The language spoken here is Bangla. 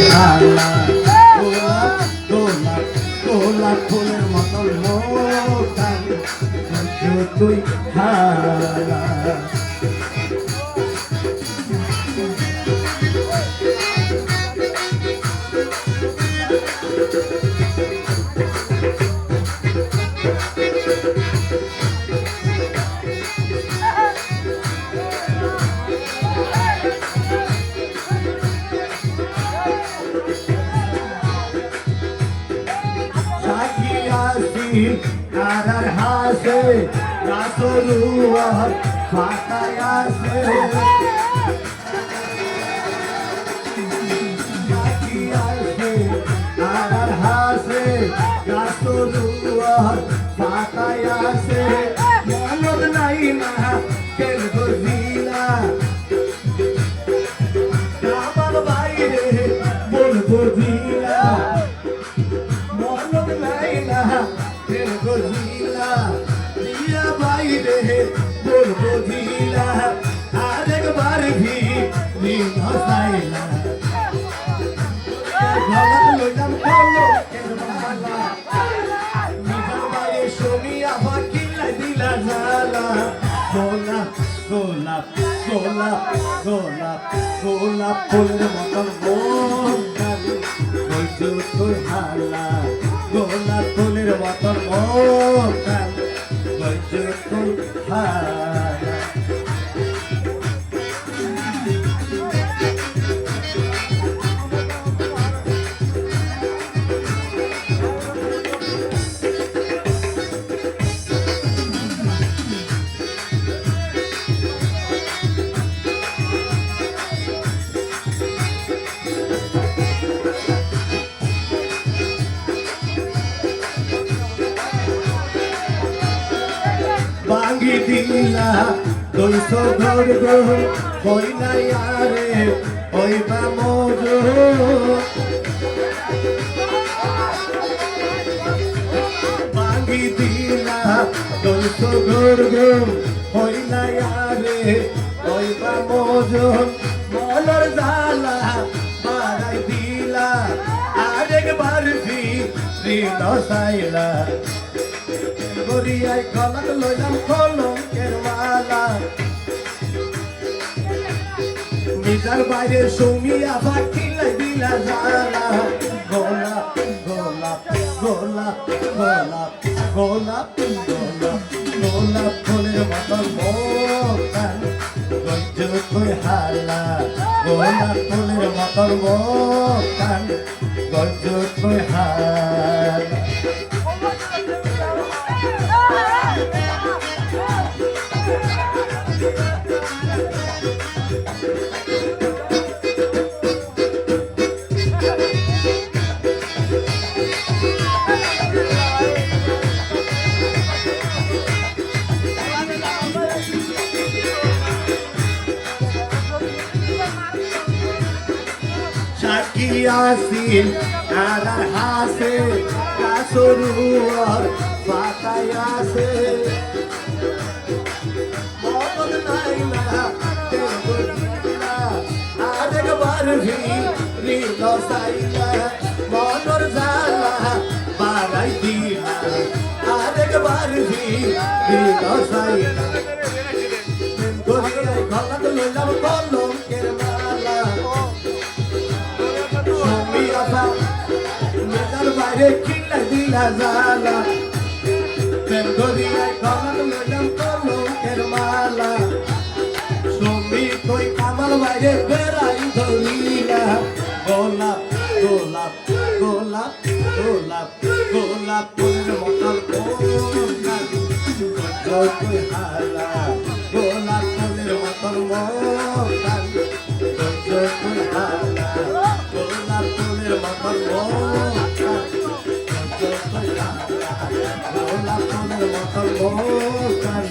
হালা গোলাপ গোলাপ ফুলের মতন মোটাল তুই হালা কারার হাসে রাসরুয়া ফাটায় আসে কারার হাসে রাসরুয়া ফাটায় আসে মনদ নাই না কেন গজিলা আমার বাইরে বলবো জিলা মনদ নাই না গজিলা দিয়া বাইরে বলবো জিলা আরেকবার ভি নিভাইলা গলাত লইলাম কলো কেরমালা নিজার বাইরে শুনিয়া বাকিলাই দিলা জালা গোলাপ গোলাপ গোলাপ গোলাপ গোলাপ ফুলের মতন মন কালি বইজু তুই হালা গোলাপ ফুলের মতন মোটাল বইজু তুই হালা ভাঙি দিলা দুইশো ঘর গো হই না আরে ওই বা মোজ ভাঙি দিলা দুইশো ঘর গো হই না আরে ওই বা মোজ মনের জালা বাড়াই দিলা আরেকবার ফিরিল সাইলা গরিয়ায় গলাত লইলাম কলঙ্কের মালা নিজার বাইরে সুমিয়া বাকিলাই দিলা জালা গোলাপ গোলাপ গোলাপ গোলাপ গোলাপ গোলাপ গোলাপ ফুলের মতন মোটাল গইজু তুই হালা গোলাপ ফুলের মতন মোটাল গইজু তুই হালা আসিল কারার হাসে রাসরুয়ার ফাটায় আসে মন নাই না কেন গজিলা আরেকবার ফিরিল সাইলা মনর জালা বাড়াই দিলা আরেকবার ফিরিল সাইলা গরিয়ায় গলাত লইলাম কলঙ্কের মালা নেতার বাইরে কিলাই দিলা জালা প্রেম গরিয়ায় গলাত লইলাম কলঙ্কের মালা শ্রমিক তুই কামাল বাইরে বেড়াই ধরিলা গোলাপ গোলাপ গোলাপ গোলাপ গোলাপ ফুলের মতন তুই হালা গোলাপ ফুলের মতন মোটাল তুই হালা গোলাপ ফুলের মতন মোটাল গোলাপ ফুলের মতন মোটাল